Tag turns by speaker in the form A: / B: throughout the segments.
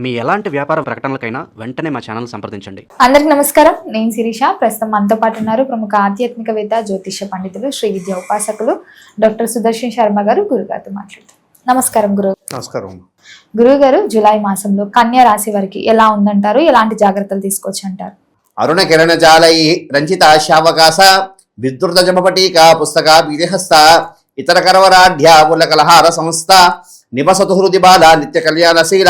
A: మీ ఎలాంటి వ్యాపార ప్రకటనలకైనా వెంటనే మా ఛానల్ సంప్రదించండి.
B: అందరికి నమస్కారం. నేను శిరీష. ప్రస్తుతం మనతో పాటు ఉన్నారు ప్రముఖ ఆధ్యాత్మికవేత్త, జ్యోతిష పండితులు, శ్రీ విద్యా ఉపాసకులు డాక్టర్ సుదర్శన్ శర్మ గారు. గురుగారితో మాట్లాడుతారు. నమస్కారం గురు.
C: నమస్కారం.
B: గురువు గారు, జూలై మాసంలో కన్యా రాశి వారికి ఎలా ఉందంటారు? ఎలాంటి జాగ్రత్తలు తీసుకోవచ్చు అంటారు?
C: అరుణ కిరణ జాలై రంజిత శావకాశ విద్రుత జమపటీకా పుస్తక బీజహస్త ఇతర కరవరాఢ్య ములకలహార సంస్థ నివసతు హృది బాల నిత్య కళ్యాణశీల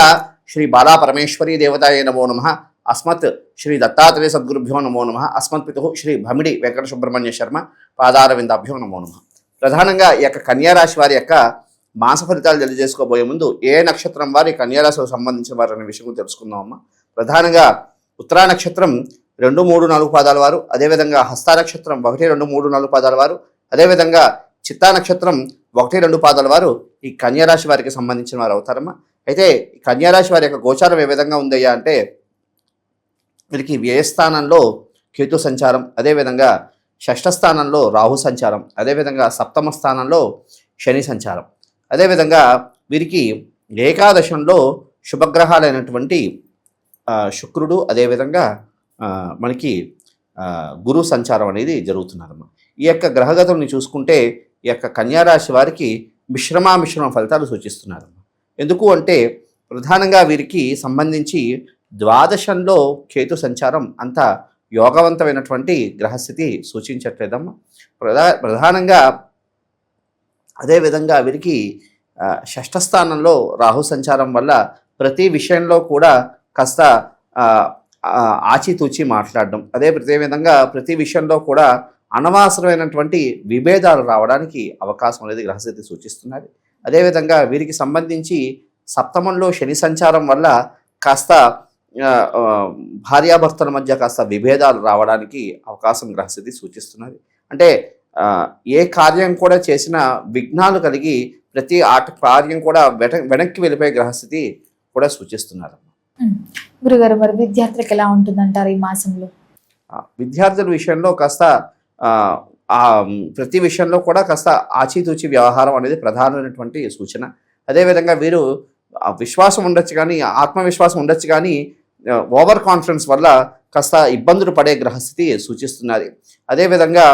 C: శ్రీ బాలా పరమేశ్వరీ దేవతాయ నమో నమః. అస్మత్ శ్రీ దత్తాత్రేయ సద్గురుభ్యో నమో నమః. అస్మత్ పితు శ్రీ భమిడి వెంకట సుబ్రహ్మణ్య శర్మ పాదారవిందాభ్యో నమో నమః. ప్రధానంగా ఈ యొక్క కన్యారాశి వారి యొక్క మాస ఫలితాలు తెలియజేసుకోబోయే ముందు ఏ నక్షత్రం వారి కన్యారాశికి సంబంధించిన వారు అనే విషయం తెలుసుకుందామమ్మా. ప్రధానంగా ఉత్తరా నక్షత్రం 2, 3, 4 పాదాల వారు, అదేవిధంగా హస్త నక్షత్రం 1, 2, 3, 4 పాదాల వారు, అదేవిధంగా చిత్తా నక్షత్రం 1, 2 పాదాల వారు ఈ కన్యారాశి వారికి సంబంధించిన వారు అవుతారమ్మా. అయితే ఈ కన్యారాశి వారి యొక్క గోచారం ఏ విధంగా ఉందయ్యా అంటే, వీరికి వ్యయస్థానంలో కేతు సంచారం, అదేవిధంగా షష్ఠ స్థానంలో రాహు సంచారం, అదేవిధంగా సప్తమ స్థానంలో శని సంచారం, అదేవిధంగా వీరికి ఏకాదశంలో శుభగ్రహాలైనటువంటి శుక్రుడు, అదేవిధంగా మనకి గురు సంచారం అనేది జరుగుతున్నదమ్మా. ఈ యొక్క గ్రహగతుల్ని చూసుకుంటే ఈ యొక్క కన్యారాశి వారికి మిశ్రమ ఫలితాలు సూచిస్తున్నారమ్మా. ఎందుకు అంటే ప్రధానంగా వీరికి సంబంధించి ద్వాదశంలో కేతు సంచారం అంత యోగవంతమైనటువంటి గ్రహస్థితి సూచించట్లేదమ్మా. ప్రధానంగా అదేవిధంగా వీరికి షష్ఠ స్థానంలో రాహు సంచారం వల్ల ప్రతి విషయంలో కూడా కాస్త ఆచితూచి మాట్లాడడం, అదేవిధంగా ప్రతి విషయంలో కూడా అనవసరమైనటువంటి విభేదాలు రావడానికి అవకాశం అనేది గ్రహస్థితి సూచిస్తున్నది. అదేవిధంగా వీరికి సంబంధించి సప్తమంలో శని సంచారం వల్ల కాస్త భార్యాభర్తల మధ్య కాస్త విభేదాలు రావడానికి అవకాశం గ్రహస్థితి సూచిస్తున్నది. అంటే ఏ కార్యం కూడా చేసిన విఘ్నాలు కలిగి ప్రతి కార్యం కూడా వెనక్కి వెళ్ళిపోయే గ్రహస్థితి కూడా సూచిస్తున్నారు.
B: గురుగారు, మరి విద్యార్థులకు ఎలా ఉంటుందంటారు ఈ మాసంలో?
C: విద్యార్థుల విషయంలో కాస్త ప్రతి విషయంలో కూడా కాస్త ఆచితూచి వ్యవహారం అనేది ప్రధానమైనటువంటి సూచన. అదేవిధంగా వీరు విశ్వాసం ఉండొచ్చు కానీ, ఆత్మవిశ్వాసం ఉండొచ్చు కానీ, ఓవర్ కాన్ఫిడెన్స్ వల్ల కాస్త ఇబ్బందులు పడే గ్రహస్థితి సూచిస్తున్నది. అదేవిధంగా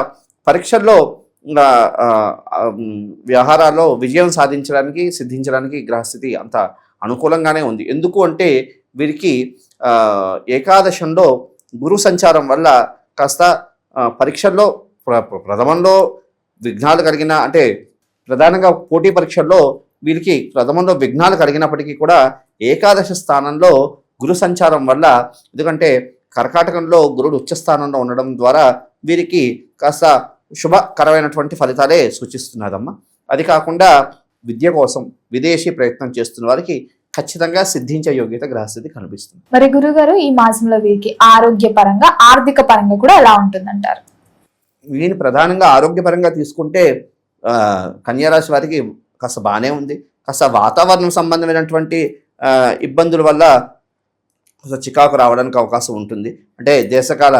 C: పరీక్షల్లో వ్యవహారాల్లో విజయం సిద్ధించడానికి గ్రహస్థితి అంత అనుకూలంగానే ఉంది. ఎందుకు అంటే వీరికి ఏకాదశంలో గురు సంచారం వల్ల కాస్త పరీక్షల్లో ప్రథమంలో విఘ్నాలు కలిగిన, అంటే ప్రధానంగా పోటీ పరీక్షల్లో వీరికి ప్రథమంలో విఘ్నాలు కలిగినప్పటికీ కూడా ఏకాదశ స్థానంలో గురు సంచారం వల్ల, ఎందుకంటే కర్కాటకంలో గురుడు ఉచ్చస్థానంలో ఉండడం ద్వారా వీరికి కాస్త శుభకరమైనటువంటి ఫలితాలే సూచిస్తున్నదమ్మా. అది కాకుండా విద్య కోసం విదేశీ ప్రయత్నం చేస్తున్న వారికి ఖచ్చితంగా సిద్ధించే యోగ్యత గ్రహస్థితి కనిపిస్తుంది.
B: మరి గురుగారు, ఈ మాసంలో వీరికి ఆరోగ్యపరంగా, ఆర్థిక పరంగా కూడా ఎలా ఉంటుందంటారు?
C: వీరిని ప్రధానంగా ఆరోగ్యపరంగా తీసుకుంటే కన్యారాశి వారికి కాస్త బాగానే ఉంది. కాస్త వాతావరణం సంబంధమైనటువంటి ఇబ్బందుల వల్ల కాస్త చికాకు రావడానికి అవకాశం ఉంటుంది. అంటే దేశకాల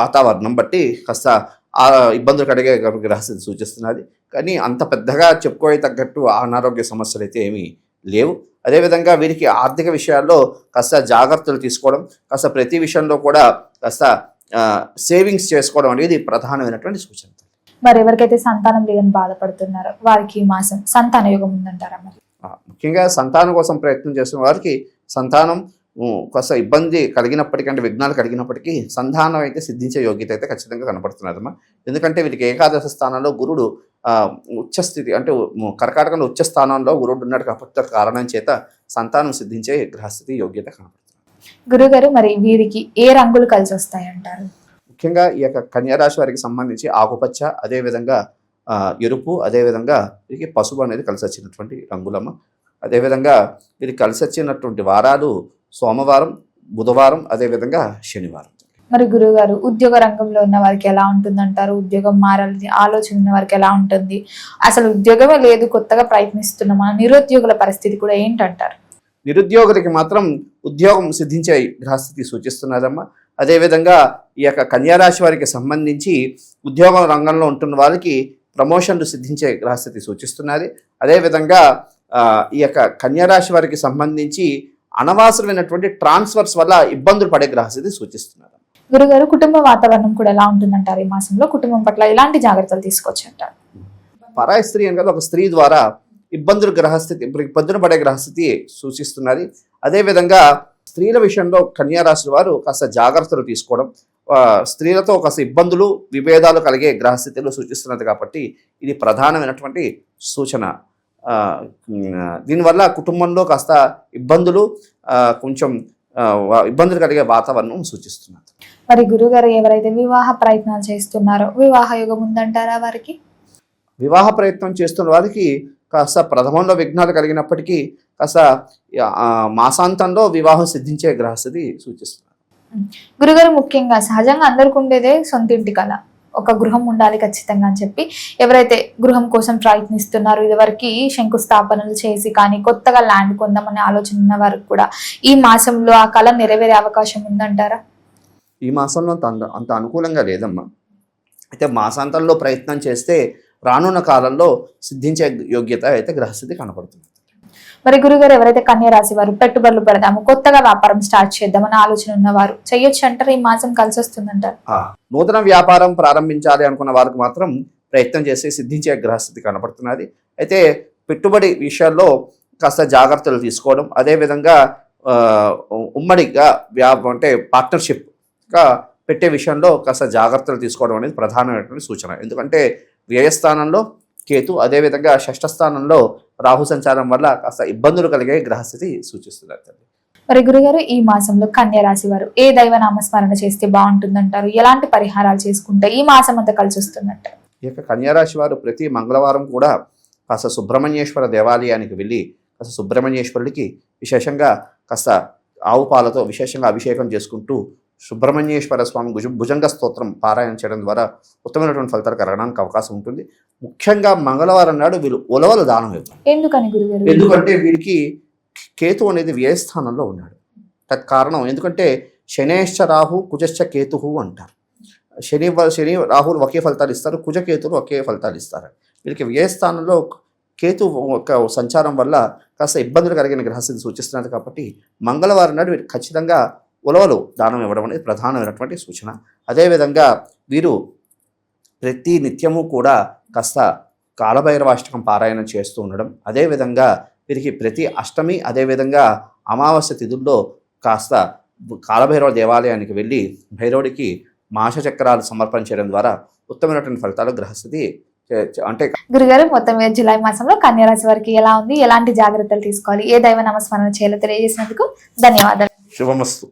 C: వాతావరణం బట్టి కాస్త ఇబ్బందులు కలిగే గ్రహస్థితి సూచిస్తున్నది. కానీ అంత పెద్దగా చెప్పుకోవే తగ్గట్టు అనారోగ్య సమస్యలు అయితే ఏమీ లేవు. అదేవిధంగా వీరికి ఆర్థిక విషయాల్లో కాస్త జాగ్రత్తలు తీసుకోవడం, కాస్త ప్రతి విషయంలో కూడా కాస్త సేవింగ్స్ చేసుకోవడం అనేది ప్రధానమైనటువంటి సూచన.
B: మరి ఎవరికైతే సంతానం లేదని బాధపడుతున్నారో వారికి ఈ మాసం సంతాన యోగం ఉందంటారా? మరి
C: ముఖ్యంగా సంతానం కోసం ప్రయత్నం చేస్తున్న వారికి సంతానం కాస్త ఇబ్బంది కలిగినప్పటికీ, అంటే విఘ్నాలు కలిగినప్పటికీ సంతానం అయితే సిద్ధించే యోగ్యత అయితే ఖచ్చితంగా కనపడుతున్నదమ్మా. ఎందుకంటే వీరికి ఏకాదశ స్థానంలో గురుడు ఉచ్చస్థితి, అంటే కర్కాటకంలో ఉచ్చ స్థానంలో గురుడు ఉన్నాడు కాబట్టి కారణం చేత సంతానం సిద్ధించే గ్రహస్థితి యోగ్యత కనపడుతుంది.
B: గురుగారు, మరి వీరికి ఏ రంగులు కలిసి వస్తాయి అంటారు?
C: ముఖ్యంగా ఈ యొక్క కన్యారాశి వారికి సంబంధించి ఆకుపచ్చ, అదేవిధంగా ఎరుపు, అదేవిధంగా వీరికి పసుపు అనేది కలిసి వచ్చినటువంటి రంగులమ్మ. అదేవిధంగా వీరికి కలిసి వచ్చినటువంటి వారాలు సోమవారం, బుధవారం, అదేవిధంగా శనివారం.
B: మరి గురుగారు, ఉద్యోగ రంగంలో ఉన్న వారికి ఎలా ఉంటుందంటారు? ఉద్యోగం మారాలని ఆలోచన ఉన్న వారికి ఎలా ఉంటుంది? అసలు ఉద్యోగమే లేదు, కొత్తగా ప్రయత్నిస్తున్నామా? నిరుద్యోగుల పరిస్థితి కూడా ఏంటంటారు?
C: నిరుద్యోగులకి మాత్రం ఉద్యోగం సిద్ధించే గ్రహస్థితి సూచిస్తున్నదమ్మా. అదేవిధంగా ఈ యొక్క కన్యారాశి వారికి సంబంధించి ఉద్యోగ రంగంలో ఉంటున్న వారికి ప్రమోషన్లు సిద్ధించే గ్రహస్థితి సూచిస్తున్నది. అదేవిధంగా ఈ యొక్క కన్యారాశి వారికి సంబంధించి అనవసరమైనటువంటి ట్రాన్స్ఫర్స్ వల్ల ఇబ్బందులు పడే గ్రహస్థితి సూచిస్తున్నారు.
B: గురుగారు, కుటుంబ వాతావరణం కూడా ఎలా ఉంటుందంటారు ఈ మాసంలో? కుటుంబం పట్ల ఎలాంటి జాగ్రత్తలు తీసుకోవచ్చు అంటారు?
C: పరాయి స్త్రీ అని కదా, ఒక స్త్రీ ద్వారా ఇబ్బందులు ఇబ్బందులు పడే గ్రహస్థితి సూచిస్తున్నది. అదేవిధంగా స్త్రీల విషయంలో కన్యారాశి వారు కాస్త జాగ్రత్తలు తీసుకోవడం, స్త్రీలతో కాస్త ఇబ్బందులు విభేదాలు కలిగే గ్రహస్థితిలో సూచిస్తున్నది కాబట్టి ఇది ప్రధానమైనటువంటి సూచన. దీనివల్ల కుటుంబంలో కాస్త ఇబ్బందులు కొంచెం ఇబ్బందులు కలిగే వాతావరణం సూచిస్తున్నది.
B: మరి గురుగారు, ఎవరైతే వివాహ ప్రయత్నాలు చేస్తున్నారో వివాహ యోగం ఉందంటారా వారికి?
C: వివాహ ప్రయత్నం చేస్తున్న వారికి కాస్త ప్రథమంలో విఘ్నాలు కలిగినప్పటికీ కాస్త మాసాంతంలో వివాహం సిద్ధించే గ్రహస్థితి సూచిస్తున్నారు.
B: గురుగారు, ముఖ్యంగా సహజంగా అందరికి ఉండేదే సొంత ఇంటి కళ, ఒక గృహం ఉండాలి ఖచ్చితంగా అని చెప్పి ఎవరైతే గృహం కోసం ప్రయత్నిస్తున్నారో, ఇదివరకు శంకుస్థాపనలు చేసి కానీ కొత్తగా ల్యాండ్ కొందామనే ఆలోచన ఉన్న వారికి కూడా ఈ మాసంలో ఆ కళ నెరవేరే అవకాశం ఉందంటారా?
C: ఈ మాసంలో అంత అనుకూలంగా లేదమ్మా. అయితే మాసాంతంలో ప్రయత్నం చేస్తే రానున్న కాలంలో సిద్ధించే యోగ్యత అయితే గ్రహస్థితి కనపడుతుంది.
B: మరి గురుగారు, ఎవరైతే కన్యా రాశి వారు పెట్టుబడులు పెడదాము, కొత్తగా వ్యాపారం స్టార్ట్ చేద్దామని ఆలోచన ఉన్నవారు చేయొచ్చు అంటారు? ఈ మాసం కలిసి వస్తుందంటారు?
C: నూతన వ్యాపారం ప్రారంభించాలి అనుకున్న వారికి మాత్రం ప్రయత్నం చేసి సిద్ధించే గ్రహస్థితి కనపడుతున్నది. అయితే పెట్టుబడి విషయాల్లో కాస్త జాగ్రత్తలు తీసుకోవడం, అదేవిధంగా ఉమ్మడిగా అంటే పార్ట్నర్షిప్గా పెట్టే విషయంలో కాస్త జాగ్రత్తలు తీసుకోవడం అనేది ప్రధానమైనటువంటి సూచన. ఎందుకంటే వ్యయస్థానంలో కేతు, అదేవిధంగా షష్ఠ స్థానంలో రాహు సంచారం వల్ల కాస్త ఇబ్బందులు కలిగే గ్రహస్థితి సూచిస్తున్నారు.
B: మరి గురుగారు, ఈ మాసంలో కన్యా రాశి వారు ఏ దైవ నామస్మరణ చేస్తే బాగుంటుందంటారు? ఎలాంటి పరిహారాలు చేసుకుంటే ఈ మాసం అంతా కలిసి వస్తుందంటారు?
C: ఈ యొక్క కన్యారాశి వారు ప్రతి మంగళవారం కూడా కాస్త సుబ్రహ్మణ్యేశ్వర దేవాలయానికి వెళ్ళి కాస్త సుబ్రహ్మణ్యేశ్వరుడికి విశేషంగా కాస్త ఆవు పాలతో విశేషంగా అభిషేకం చేసుకుంటూ సుబ్రహ్మణ్యేశ్వర స్వామి భుజంగ స్తోత్రం పారాయణ చేయడం ద్వారా ఉత్తమమైనటువంటి ఫలితాలు కలగడానికి అవకాశం ఉంటుంది. ముఖ్యంగా మంగళవారం నాడు వీళ్ళు ఉలవలు దానం ఇవ్వాలి.
B: ఎందుకని గురుగారు?
C: ఎందుకంటే వీరికి కేతు అనేది వ్యయస్థానంలో ఉన్నాడు. కారణం ఎందుకంటే శనేశ్చ రాహు కుజశ్చ కేతుహు అంటారు. శని రాహులు ఒకే ఫలితాలు ఇస్తారు, కుజకేతులు ఒకే ఫలితాలు ఇస్తారు. వీరికి వ్యయస్థానంలో కేతు ఒక సంచారం వల్ల కాస్త ఇబ్బందులు కలిగిన గ్రహస్థితి సూచిస్తున్నది. కాబట్టి మంగళవారం నాడు వీరు ఖచ్చితంగా ఉలవలు దానం ఇవ్వడం అనేది ప్రధానమైనటువంటి సూచన. అదేవిధంగా వీరు ప్రతి నిత్యము కూడా కాస్త కాలభైరవాష్టకం పారాయణం చేస్తూ ఉండడం, అదేవిధంగా వీరికి ప్రతి అష్టమి అదేవిధంగా అమావాస్య తిథుల్లో కాస్త కాలభైరవ దేవాలయానికి వెళ్ళి భైరవుడికి మాష చక్రాలు సమర్పణ చేయడం ద్వారా ఉత్తమమైనటువంటి ఫలితాలు గ్రహస్థితి అంటే.
B: గురుగారు, మొత్తం మీద జూలై మాసంలో కన్యా రాశి వారికి ఎలా ఉంది, ఎలాంటి జాగ్రత్తలు తీసుకోవాలి, ఏ దైవ నామస్మరణ చేయాలో తెలియజేసినందుకు ధన్యవాదాలు.
C: శుభమస్తు.